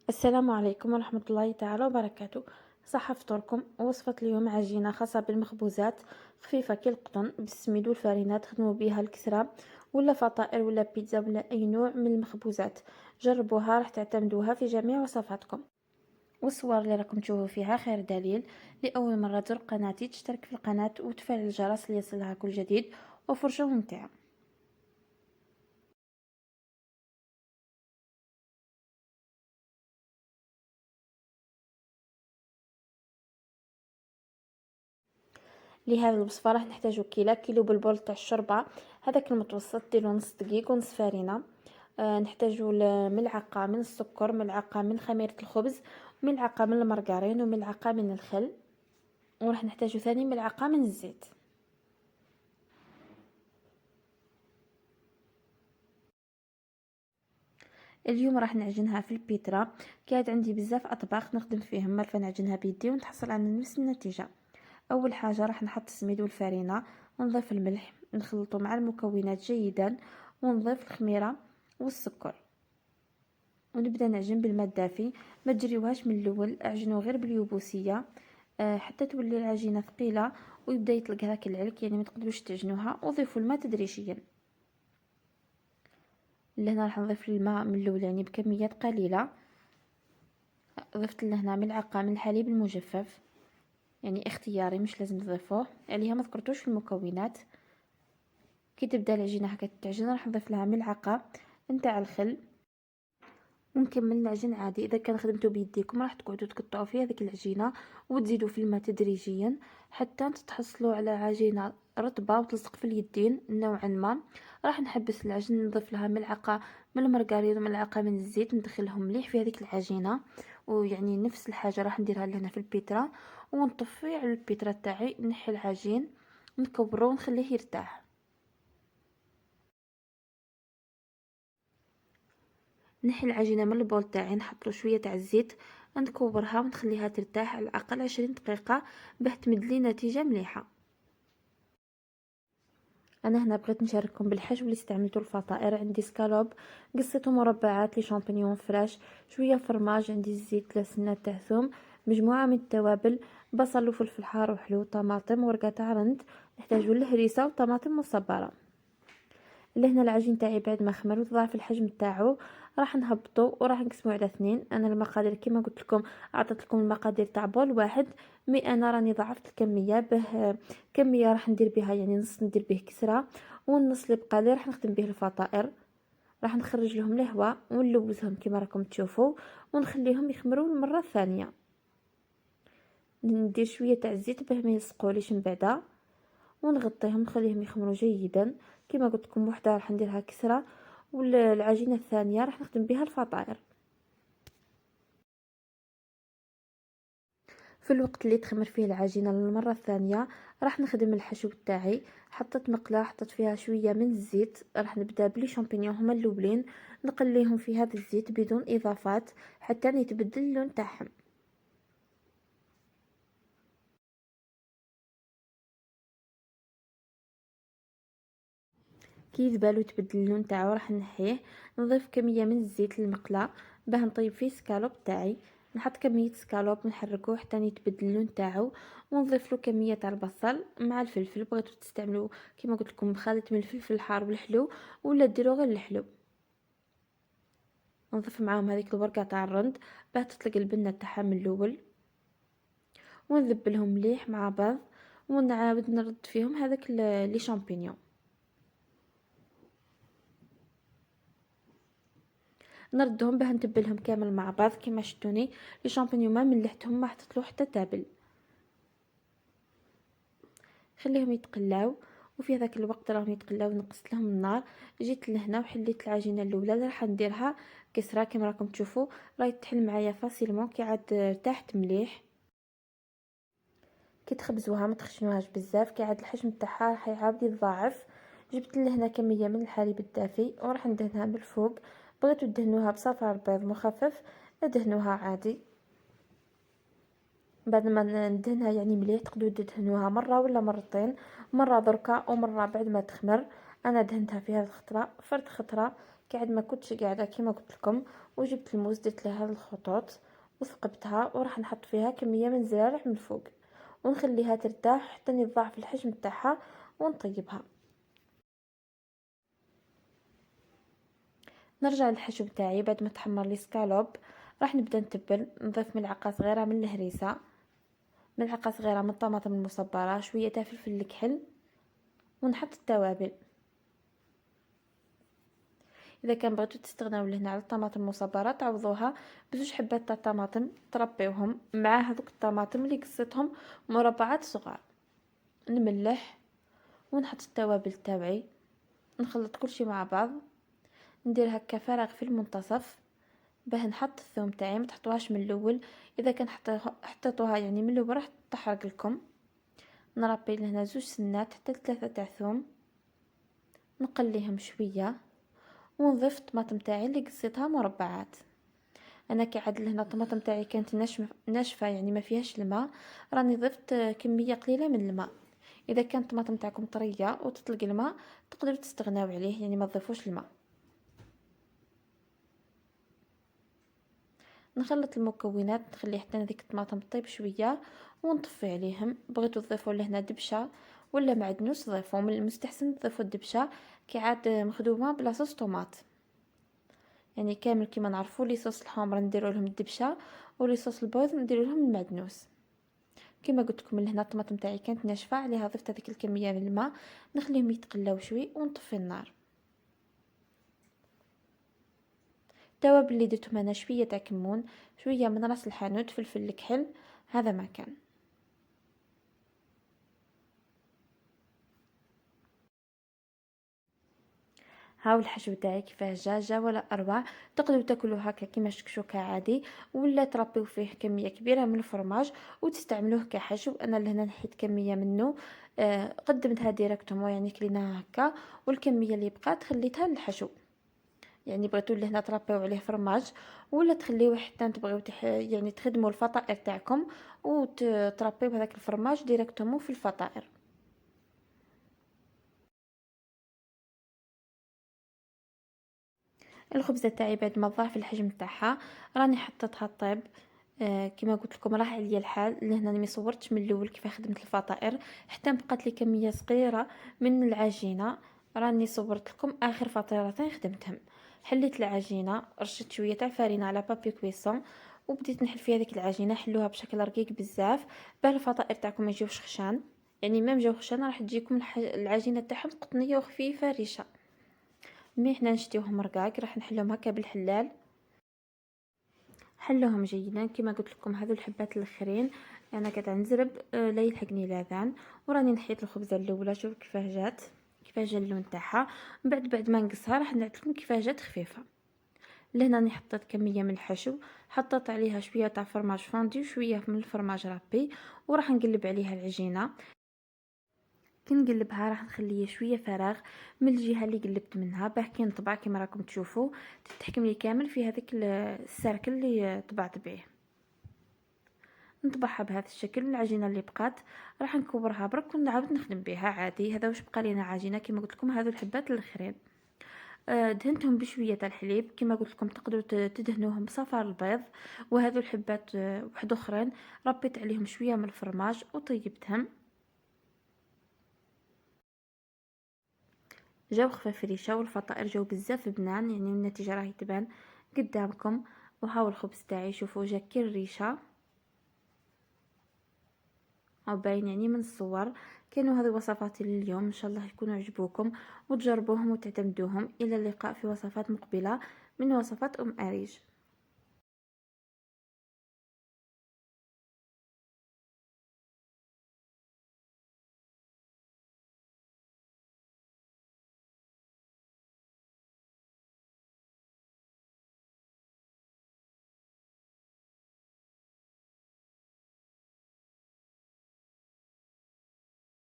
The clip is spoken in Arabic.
السلام عليكم ورحمة الله تعالى وبركاته. صح فطوركم. وصفة اليوم عجينة خاصة بالمخبوزات، خفيفة كي القطن، بالسميد والفرينة، تخدموا بها الكسرة ولا فطائر ولا بيتزا ولا أي نوع من المخبوزات. جربوها، راح تعتمدوها في جميع وصفاتكم. والصور اللي راكم تشوفوا فيها خير دليل. لأول مرة تزور قناتي تشترك في القناة وتفعل الجرس ليصلها كل جديد، وفرجة ممتعة. لهذا الوصفة راح نحتاجو كيلو بالبول تاع الشوربة، هذاك المتوسط ديرو نص دقيق ونص فرينة. نحتاجو ملعقة من السكر، ملعقة من خميرة الخبز، ملعقة من المرقرين، وملعقة من الخل. وراح نحتاجو ثاني ملعقة من الزيت. اليوم راح نعجنها في البيترا. كانت عندي بزاف اطباق نخدم فيهم، مرة نعجنها بيدي ونتحصل على نفس النتيجة. اول حاجة راح نحط السميد والفرينة، ونضيف الملح، نخلطه مع المكونات جيدا، ونضيف الخميرة والسكر، ونبدا نعجن بالماء الدافي. ما تجريوهاش من الاول، اعجنوا غير باليبوسيه حتى تولي العجينه ثقيله ويبدا يطلق هذاك العلك، يعني ما تقدروش تعجنوها. وضيفوا الماء تدريجيا. لهنا راح نضيف الماء من الاول يعني بكميات قليله. ضفت لهنا ملعقه من الحليب المجفف، يعني اختياري، مش لازم تضيفوه عليها، ما ذكرتوش في المكونات. كي تبدا العجينه هكا تعجن راح نضيف لها ملعقه نتاع الخل، ونكمل العجين عادي. اذا كان خدمتو بيديكم راح تقعدوا تقطعوا فيها هذيك العجينه وتزيدوا في الماء تدريجيا حتى تتحصلوا على عجينه رطبه وتلصق في اليدين نوعا ما. راح نحبس العجين، نضيف لها ملعقه من المرقرين وملعقه من الزيت، ندخلهم مليح في هذيك العجينه. ويعني نفس الحاجه راح نديرها لهنا في البيترا. ونطفي على البيترا تاعي، نحي العجين، نكبره ونخليه يرتاح. نحي العجينة من البول تاعي، نحط له شوية تاع الزيت، نكورها ونخليها ترتاح على الأقل 20 دقيقة باه تمدلي نتيجة مليحة. أنا هنا بغيت نشارككم بالحشو اللي استعملته الفطائر. عندي سكالوب قصيته مربعات، لي شامبينيون فريش، شوية فرماج، عندي زيت لسنة تاع ثوم، مجموعة من التوابل، بصل وفلفل حار وحلو، طماطم، ورقة تاع رند، نحتاجو الهريسة وطماطم مصبرة. لهنا العجين تاعي بعد ما خمر وتضاعف الحجم تاعو، راح نهبطو وراح نقسمو على 2. انا المقادير كما قلت لكم، عطيت لكم المقادير تاع بول واحد، مي انا راني ضعفت الكميه به. كميه راح ندير بها يعني نص ندير به كسره، والنص اللي بقى لي راح نخدم به الفطائر. راح نخرج لهم الهواء ونلوزهم كما راكم تشوفوا، ونخليهم يخمروا المره الثانيه. ندير شويه تاع الزيت باه ما يلصقوليش من بعدا، ونغطيهم نخليهم يخمروا جيدا. كما قلت لكم وحده راح نديرها كسره، والعجينه الثانيه راح نخدم بها الفطائر. في الوقت اللي تخمر فيه العجينه للمره الثانيه راح نخدم الحشو تاعي. حطيت مقله، حطيت فيها شويه من الزيت، راح نبدا بلي شامبينيون هما الاولين، نقليهم في هذا الزيت بدون اضافات حتى يتبدل اللون تاعهم. كي يذبل وتبدل اللون تاعو راح نحيه. نضيف كميه من الزيت للمقله باه نطيب فيه سكالوب تاعي. نحط كميه سكالوب ونحركوه حتى يتبدل اللون تاعو، ونضيف له كميه تاع البصل مع الفلفل. بغيتو تستعملوا كما قلت لكم خليط من الفلفل الحار والحلو، ولا ديروا غير الحلو. نضيف معاهم هذيك الورقه تاع الرند باه تطلق البنه تاعها من الاول، ونذبلهم مليح مع بعض، ونعاود نرد فيهم هذاك لي شامبينيون. نردهم باه نتبلهم كامل مع بعض. كما شفتوني لي شامبينيون ما ملحتهم، ما حطيت له حتى تابل. خليهم يتقلاو، وفي هذاك الوقت راهم يتقلاو نقصت لهم النار. جيت لهنا وحليت العجينه الاولى اللي راح نديرها كسره. كما راكم تشوفوا راهي تحل معايا فاسيلمون كي عاد ارتاحت مليح. كي تخبزوها ما تخشنوهاش بزاف، كي عاد الحجم تاعها راح يعاود يتضاعف. جبت لهنا كميه من الحليب الدافي وراح ندهنها من الفوق. بغيتو تدهنوها بصفار بيض مخفف ادهنوها عادي. بعد ما ندهنها يعني مليح تقدروا تدهنوها مره ولا مرتين، مره دركا ومره بعد ما تخمر. انا دهنتها في هذه الخطره فرد خطره، قاعد ما كنتش قاعده كما قلت لكم، وجبت الموز درت لها هذه الخطوط وثقبتها، وراح نحط فيها كميه من الزرارع من الفوق ونخليها ترتاح حتى يتضاعف الحجم تاعها ونطيبها. نرجع للحشو تاعي بعد ما تحمر لي سكالوب. راح نبدا نتبل، نضيف ملعقه صغيره من الهريسه، ملعقه صغيره من الطماطم المصبره، شويه تاع فلفل الكحل، ونحط التوابل. اذا كان بغيتو تستغناو لهنا على الطماطم المصبره تعوضوها بزوج حبات تاع الطماطم تربيوهم مع هذوك الطماطم اللي قصيتهم مربعات صغار. نملح ونحط التوابل تاعي، نخلط كلشي مع بعض، ندير هكا فراغ في المنتصف باه نحط الثوم تاعي. ما تحطوهاش من الاول، اذا كان حطيتوها يعني من الاول راح تحرق لكم. نربي لهنا زوج سنات حتى 3 تاع ثوم، نقليهم شويه ونضيف الطماطم تاعي اللي قصيتها مربعات. انا كيعاد لهنا الطماطم تاعي كانت ناشفه يعني ما فيهاش الماء، راني ضفت كميه قليله من الماء. اذا كانت الطماطم تاعكم طريه وتطلق الماء تقدروا تستغناو عليه، يعني ما تضيفوش الماء. نخلط المكونات، نخلي حتى هذيك الطماطم طيب شويه ونطفي عليهم. بغيتوا تضيفوا لهنا دبشه ولا معدنوس ضيفوا، من المستحسن تضيفوا الدبشه كيعاد مخدومه بلا صوص طوماط. يعني كامل كيما نعرفوا لي صوص الحمر نديروا لهم الدبشه ولي صوص البيض نديروا لهم المعدنوس. كما قلت لكم لهنا الطماطم تاعي كانت ناشفه، عليها ضفت هذيك الكميه من الماء، نخليهم يتقلاو شوي ونطفي النار. التوابل اللي درتهم انا شويه تاع كمون، شويه من راس الحانوت، فلفل الكحل، هذا ما كان. هاو الحشو تاعي كيفاه جا ولا اروع. تقدروا تاكلوه هكا كيما شكشوكه عادي، ولا تربيو فيه كميه كبيره من الفرماج وتستعملوه كحشو. انا لهنا نحيت كميه منه قدمتها ديريكتومون، يعني كليناها هكا، والكميه اللي بقات خليتها للحشو. يعني بغيتو لهنا تربيو عليه فرماج ولا تخليوه حتى تبغيو يعني تخدموا الفطائر تاعكم وتربيو بهذاك الفرماج ديريكتومون في الفطائر. الخبزه تاعي بعد ما ضاعف الحجم تاعها راني حطيتها طيب. كما قلت لكم راح عليا الحال لهنا ما صورتش من الاول كيف خدمت الفطائر حتى بقات لي كميه صغيره من العجينه. راني صورت لكم اخر فطيرتين خدمتهم. حليت العجينه، رشيت شويه تاع فرينه على بابي كويسون وبديت نحل في هذيك العجينه. حلوها بشكل رقيق بزاف باه الفطائر تاعكم ما يجيوش خشان، يعني ما جاو خشان راح تجيكم العجينه تاعهم قطنيه وخفيفه ريشه. مي حنا نشتيوهم رقاق راح نحلهم هكا بالحلال. حلوهم جيدا كما قلت لكم. هذو الحبات الاخرين انا قاعده نزرب لا يلحقني الاذان. وراني نحيت الخبزه الاولى، شوف كيفاه جات، كيفاه جا اللون تاعها. بعد ما نقصها راح نعطيكم لكم كيفاه جات خفيفه. لهنا راني حطيت كميه من الحشو، حطيت عليها شويه تاع فرماج فوندي وشويه من الفرماج رابي، وراح نقلب عليها العجينه. كي نقلبها راح نخليه شويه فراغ من الجهه اللي قلبت منها باه كي نطبع كما راكم تشوفوا تتحكم لي كامل في هذاك السيركل اللي طبعت به. نطبعها بهذا الشكل. العجينه اللي بقات راح نكورها برك ونعاود نخدم بها عادي. هذا واش بقى لينا عجينه كما قلت لكم. هذو الحبات الاخرين دهنتهم بشويه تاع الحليب كما قلت لكم. تقدروا تدهنوهم بصفار البيض. وهذو الحبات واحد اخرين ربيت عليهم شويه من الفرماج وطيبتهم. جاو خفاف ريشه والفطائر جاو بزاف بنان، يعني النتيجه راهي تبان قدامكم. وهاو الخبز تاعي شوفوا جا كي الريشه او باين يعني من الصور. كانوا هذه وصفاتي لليوم، ان شاء الله يكونوا عجبوكم وتجربوهم وتعتمدوهم. الى اللقاء في وصفات مقبله من وصفات اريج.